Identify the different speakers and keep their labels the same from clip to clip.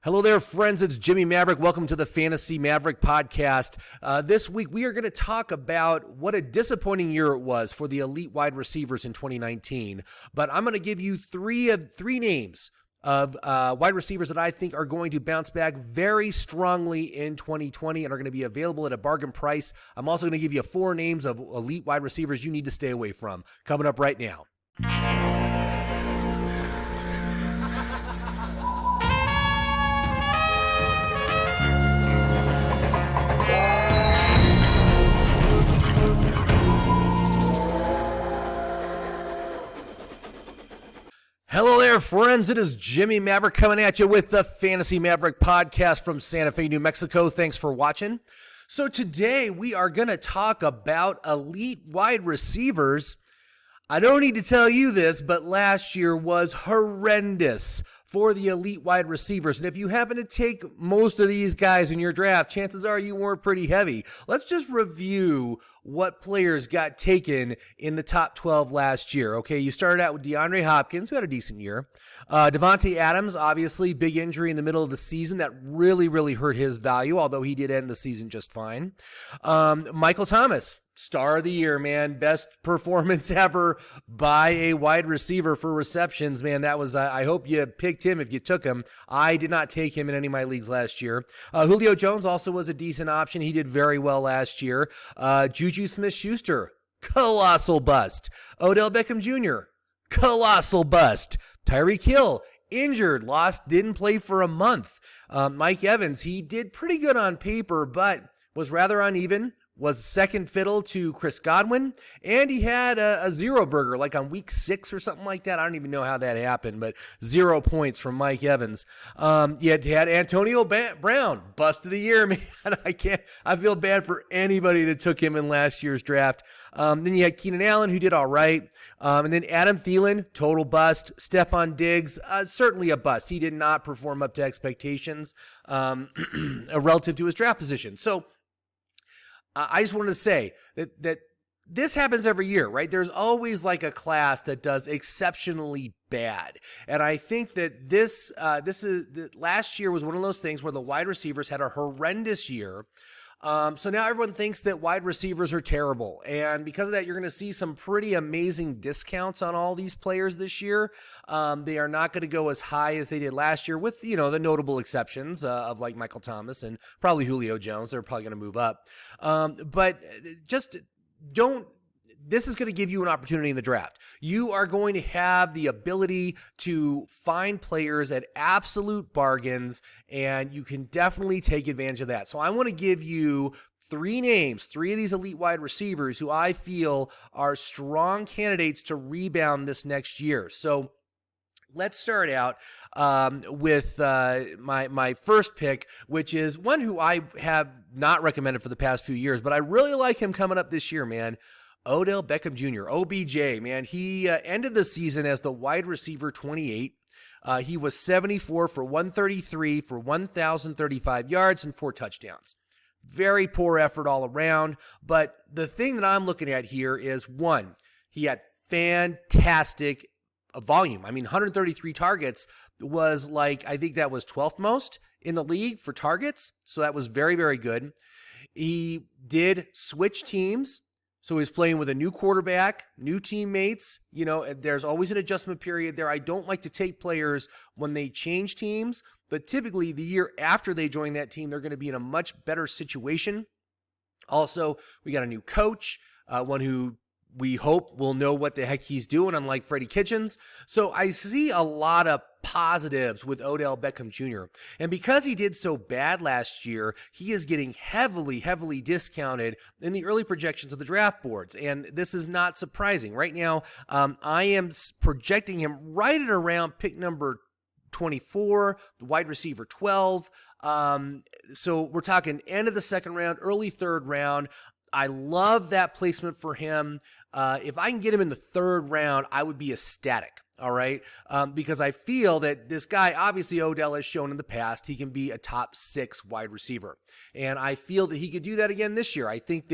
Speaker 1: Hello there, friends. It's Jimmy Maverick. Welcome to the Fantasy Maverick podcast. This week, we are going to talk about what a disappointing year it was for the elite wide receivers in 2019. But I'm going to give you three names of wide receivers that I think are going to bounce back very strongly in 2020 and are going to be available at a bargain price. I'm also going to give you 4 names of elite wide receivers you need to stay away from. Coming up right now. Hello there, friends. It is Jimmy Maverick coming at you with the Fantasy Maverick podcast from Santa Fe, New Mexico. Thanks for watching. So today we are going to talk about elite wide receivers. I don't need to tell you this, but last year was horrendous for the elite wide receivers. And if you happen to take most of these guys in your draft, chances are you weren't pretty heavy. Let's just review what players got taken in the top 12 last year. Okay, you started out with DeAndre Hopkins, who had a decent year. Devontae Adams, obviously, big injury in the middle of the season. That really hurt his value, although he did end the season just fine. Michael Thomas, star of the year, man. Best performance ever by a wide receiver for receptions, man. That was, I hope you picked him if you took him. I did not take him in any of my leagues last year. Julio Jones also was a decent option. He did very well last year. Juju Smith-Schuster, colossal bust. Odell Beckham Jr., colossal bust. Tyreek Hill, injured, didn't play for a month. Mike Evans, he did pretty good on paper, but was rather uneven. Was second fiddle to Chris Godwin, and he had a zero burger, like on week 6 or something like that. I don't even know how that happened, but 0 points from Mike Evans. You had Antonio Brown, bust of the year, man. I feel bad for anybody that took him in last year's draft. Then you had Keenan Allen, who did all right. And then Adam Thielen, total bust. Stephon Diggs, certainly a bust. He did not perform up to expectations relative to his draft position. So, I just wanted to say that this happens every year, right? There's always like a class that does exceptionally bad. And I think that last year was one of those things where the wide receivers had a horrendous year. So now everyone thinks that wide receivers are terrible. And because of that, you're going to see some pretty amazing discounts on all these players this year. They are not going to go as high as they did last year with, the notable exceptions of like Michael Thomas and probably Julio Jones. They're probably going to move up. But just don't. This is going to give you an opportunity in the draft. You are going to have the ability to find players at absolute bargains, and you can definitely take advantage of that. So I want to give you 3 names, 3 of these elite wide receivers who I feel are strong candidates to rebound this next year. So let's start out with my first pick, which is one who I have not recommended for the past few years, but I really like him coming up this year, man. Odell Beckham Jr., OBJ, man. He ended the season as the wide receiver 28. He was 74 for 133 for 1,035 yards and 4 touchdowns. Very poor effort all around. But the thing that I'm looking at here is, 1, he had fantastic volume. I mean, 133 targets was I think that was 12th most in the league for targets. So that was very good. He did switch teams. So he's playing with a new quarterback, new teammates. There's always an adjustment period there. I don't like to take players when they change teams, but typically the year after they join that team, they're going to be in a much better situation. Also, we got a new coach, one who we hope will know what the heck he's doing, unlike Freddie Kitchens. So I see a lot of positives with Odell Beckham Jr. And because he did so bad last year, he is getting heavily discounted in the early projections of the draft boards. And this is not surprising. Right now, I am projecting him right at around pick number 24, the wide receiver 12. So we're talking end of the second round, early third round. I love that placement for him. If I can get him in the third round, I would be ecstatic. All right. Because I feel that this guy, obviously Odell has shown in the past, he can be a top 6 wide receiver. And I feel that he could do that again this year. I think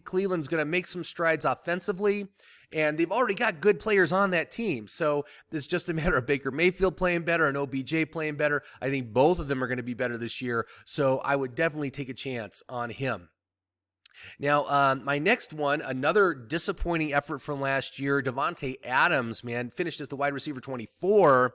Speaker 1: Cleveland's going to make some strides offensively. And they've already got good players on that team. So it's just a matter of Baker Mayfield playing better and OBJ playing better. I think both of them are going to be better this year. So I would definitely take a chance on him. Now, my next one, another disappointing effort from last year, Davante Adams, man, finished as the wide receiver 24.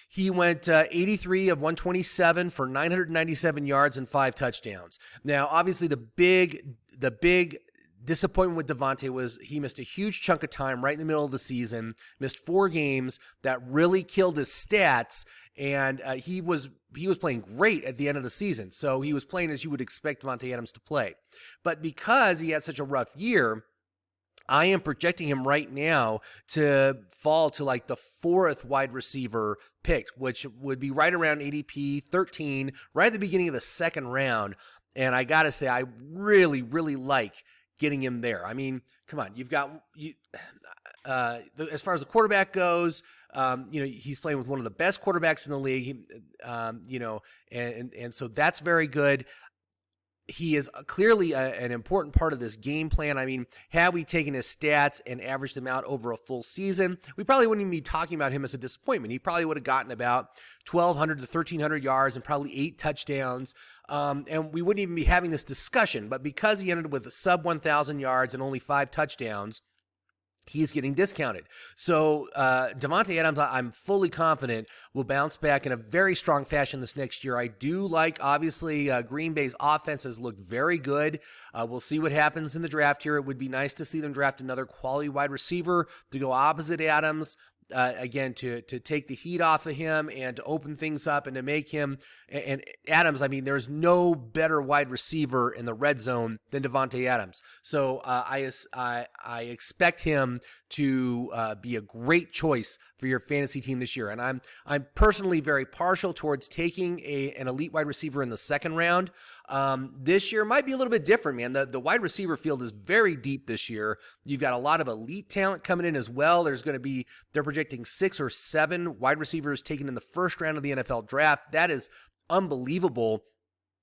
Speaker 1: He went 83 of 127 for 997 yards and 5 touchdowns. Now, obviously, the big disappointment with Davante was he missed a huge chunk of time right in the middle of the season, missed 4 games that really killed his stats, and he was playing great at the end of the season. So he was playing as you would expect Davante Adams to play. But because he had such a rough year, I am projecting him right now to fall to like the 4th wide receiver pick, which would be right around ADP 13, right at the beginning of the 2nd round. And I got to say, I really, really like getting him there. I mean, come on, as far as the quarterback goes, he's playing with one of the best quarterbacks in the league, and so that's very good. He is clearly an important part of this game plan. I mean, had we taken his stats and averaged them out over a full season, we probably wouldn't even be talking about him as a disappointment. He probably would have gotten about 1,200 to 1,300 yards and probably 8 touchdowns, and we wouldn't even be having this discussion. But because he ended with a sub 1,000 yards and only 5 touchdowns, he's getting discounted. So Davante Adams, I'm fully confident, will bounce back in a very strong fashion this next year. I do like, obviously, Green Bay's offense has looked very good. We'll see what happens in the draft here. It would be nice to see them draft another quality wide receiver to go opposite Adams. Again, to take the heat off of him and to open things up and to make him, and Adams, I mean, there's no better wide receiver in the red zone than Davante Adams. So I expect him to be a great choice for your fantasy team this year. And I'm personally very partial towards taking an elite wide receiver in the 2nd round. This year might be a little bit different, man. The wide receiver field is very deep this year. You've got a lot of elite talent coming in as well. They're projecting 6 or 7 wide receivers taken in the 1st round of the NFL draft. That is unbelievable.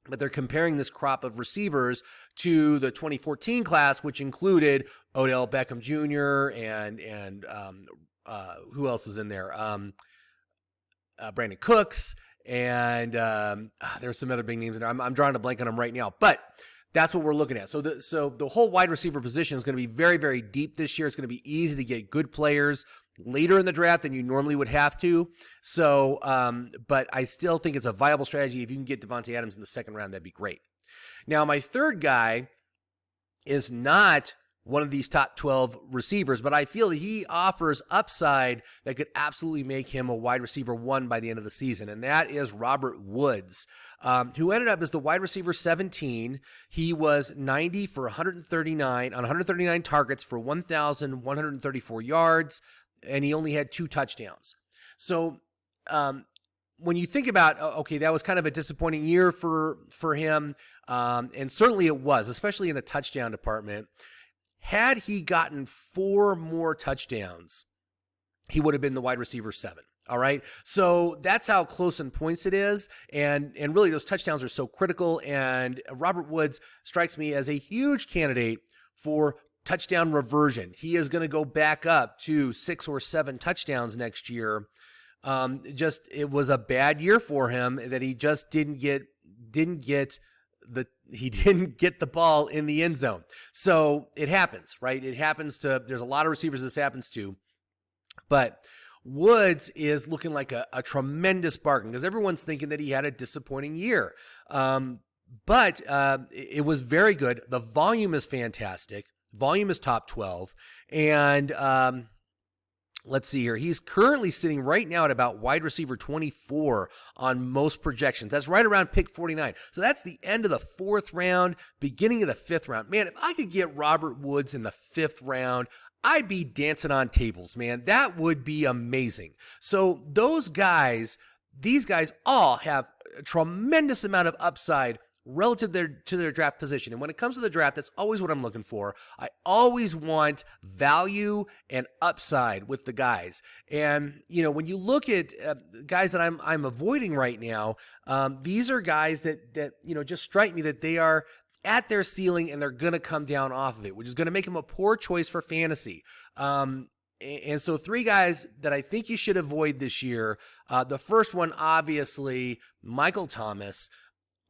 Speaker 1: But they're comparing this crop of receivers to the 2014 class, which included Odell Beckham Jr. and who else is in there? Brandon Cooks. And there's some other big names in there. I'm drawing a blank on them right now, but that's what we're looking at. So the whole wide receiver position is going to be very, very deep this year. It's going to be easy to get good players later in the draft than you normally would have to. So, but I still think it's a viable strategy. If you can get Davante Adams in the 2nd round, that'd be great. Now, my 3rd guy is not one of these top 12 receivers, but I feel that he offers upside that could absolutely make him a wide receiver 1 by the end of the season, and that is Robert Woods, who ended up as the wide receiver 17. He was 90 for 139 targets for 1,134 yards, and he only had 2 touchdowns. So when you think about, okay, that was kind of a disappointing year for him, and certainly it was, especially in the touchdown department. Had he gotten 4 more touchdowns, he would have been the wide receiver 7. All right. So that's how close in points it is. And really those touchdowns are so critical. And Robert Woods strikes me as a huge candidate for touchdown reversion. He is going to go back up to 6 or 7 touchdowns next year. It was a bad year for him that he just didn't get the ball in the end zone. So it happens, right? There's a lot of receivers this happens to, but Woods is looking like a tremendous bargain because everyone's thinking that he had a disappointing year. But it was very good. The volume is fantastic. Volume is top 12. And let's see here. He's currently sitting right now at about wide receiver 24 on most projections. That's right around pick 49. So that's the end of the 4th round, beginning of the 5th round. Man, if I could get Robert Woods in the 5th round, I'd be dancing on tables, man. That would be amazing. So these guys all have a tremendous amount of upside relative to their draft position. And when it comes to the draft, that's always what I'm looking for. I always want value and upside with the guys. And, when you look at guys that I'm avoiding right now, these are guys that just strike me that they are at their ceiling and they're going to come down off of it, which is going to make them a poor choice for fantasy. And so 3 guys that I think you should avoid this year. The first one, obviously, Michael Thomas.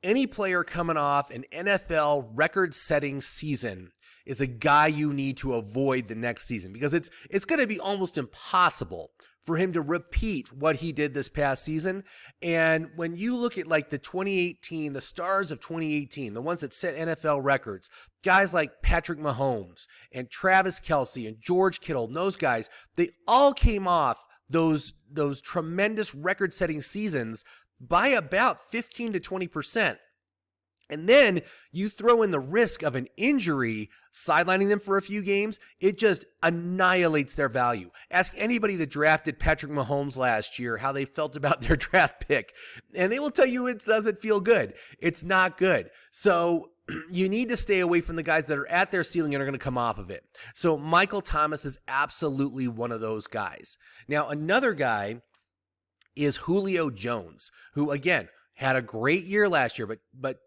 Speaker 1: Any player coming off an NFL record-setting season is a guy you need to avoid the next season, because it's going to be almost impossible for him to repeat what he did this past season. And when you look at like the stars of 2018, the ones that set NFL records, guys like Patrick Mahomes and Travis Kelce and George Kittle, and those guys, they all came off those tremendous record-setting seasons by about 15 to 20%. And then you throw in the risk of an injury sidelining them for a few games, it just annihilates their value. Ask anybody that drafted Patrick Mahomes last year how they felt about their draft pick, and they will tell you it doesn't feel good. It's not good. So you need to stay away from the guys that are at their ceiling and are going to come off of it. So Michael Thomas is absolutely one of those guys. Now, another guy is Julio Jones, who, again, had a great year last year, but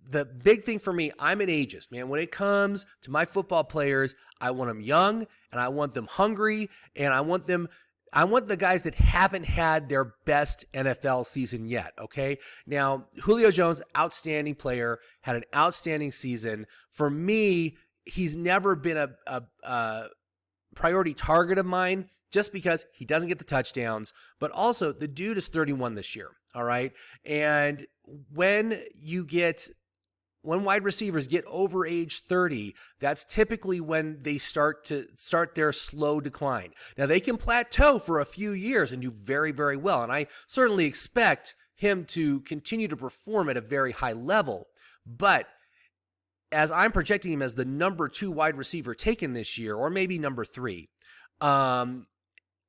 Speaker 1: the big thing for me, I'm an ageist, man. When it comes to my football players, I want them young and I want them hungry, and I want the guys that haven't had their best NFL season yet, okay? Now, Julio Jones, outstanding player, had an outstanding season. For me, he's never been a priority target of mine just because he doesn't get the touchdowns, but also the dude is 31 this year, all right? And when wide receivers get over age 30, that's typically when they start their slow decline. Now, they can plateau for a few years and do very, very well, and I certainly expect him to continue to perform at a very high level. But as I'm projecting him as the number 2 wide receiver taken this year, or maybe number 3,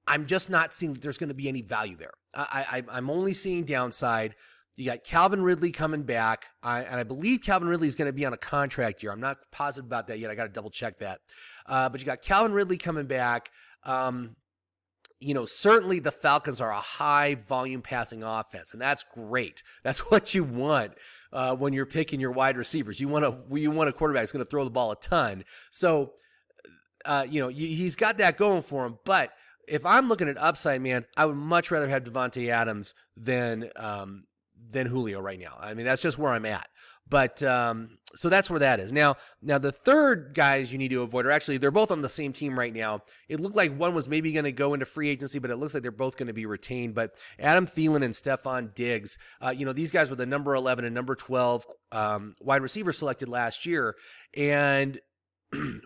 Speaker 1: I'm just not seeing that there's going to be any value there. I'm only seeing downside. You got Calvin Ridley coming back, and I believe Calvin Ridley is going to be on a contract year. I'm not positive about that yet. I got to double check that. But you got Calvin Ridley coming back. Certainly the Falcons are a high volume passing offense, and that's great. That's what you want when you're picking your wide receivers. You want a quarterback that's going to throw the ball a ton. So, he's got that going for him. But if I'm looking at upside, man, I would much rather have Devontae Adams than Julio right now. I mean, that's just where I'm at. But so that's where that is. Now the third guys you need to avoid are actually, they're both on the same team right now. It looked like one was maybe going to go into free agency, but it looks like they're both going to be retained. But Adam Thielen and Stephon Diggs, these guys were the number 11 and number 12 wide receiver selected last year. And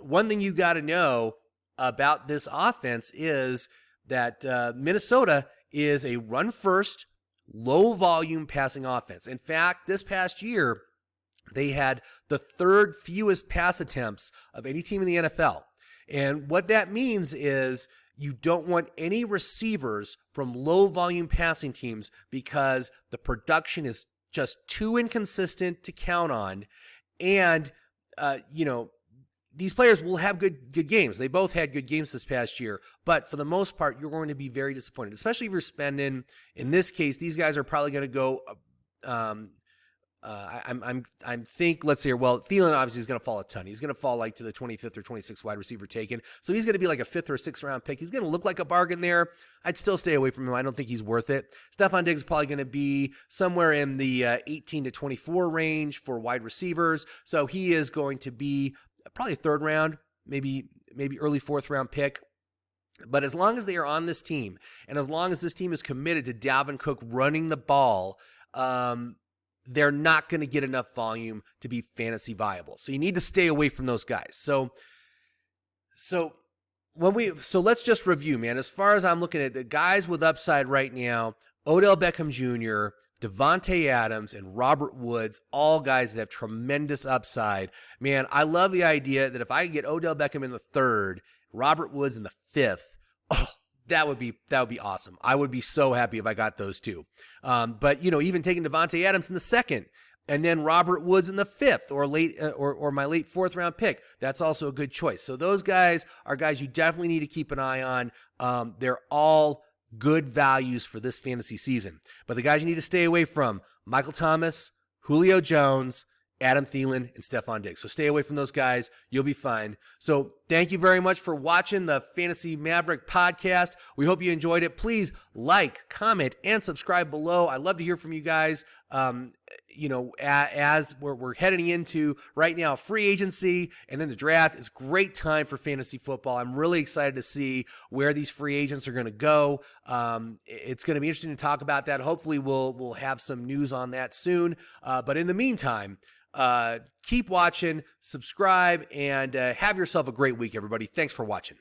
Speaker 1: one thing you got to know about this offense is that Minnesota is a run-first, low-volume passing offense. In fact, this past year, they had the 3rd fewest pass attempts of any team in the NFL. And what that means is you don't want any receivers from low-volume passing teams because the production is just too inconsistent to count on. And, these players will have good games. They both had good games this past year, but for the most part, you're going to be very disappointed, especially if you're spending. In this case, these guys are probably going to go. Let's see here. Well, Thielen obviously is going to fall a ton. He's going to fall like to the 25th or 26th wide receiver taken. So he's going to be like a 5th or 6th round pick. He's going to look like a bargain there. I'd still stay away from him. I don't think he's worth it. Stephon Diggs is probably going to be somewhere in the 18 to 24 range for wide receivers. So he is going to be probably 3rd round, maybe early 4th round pick. But as long as they are on this team, and as long as this team is committed to Dalvin Cook running the ball, they're not going to get enough volume to be fantasy viable. So you need to stay away from those guys. So let's just review, man. As far as I'm looking at the guys with upside right now, Odell Beckham Jr., Devontae Adams, and Robert Woods, all guys that have tremendous upside. Man, I love the idea that if I could get Odell Beckham in the 3rd, Robert Woods in the 5th, that would be awesome. I would be so happy if I got those two. But even taking Devontae Adams in the 2nd, and then Robert Woods in the 5th, or late or my late 4th round pick, that's also a good choice. So those guys are guys you definitely need to keep an eye on. They're all good values for this fantasy season. But the guys you need to stay away from: Michael Thomas, Julio Jones, Adam Thielen and Stephon Diggs. So stay away from those guys. You'll be fine. So thank you very much for watching the Fantasy Maverick podcast. We hope you enjoyed it. Please like, comment, and subscribe below. I love to hear from you guys. As we're heading into right now free agency and then the draft, is great time for fantasy football. I'm really excited to see where these free agents are going to go. It's going to be interesting to talk about that. Hopefully we'll have some news on that soon. But in the meantime, keep watching, subscribe, and have yourself a great week, everybody. Thanks for watching.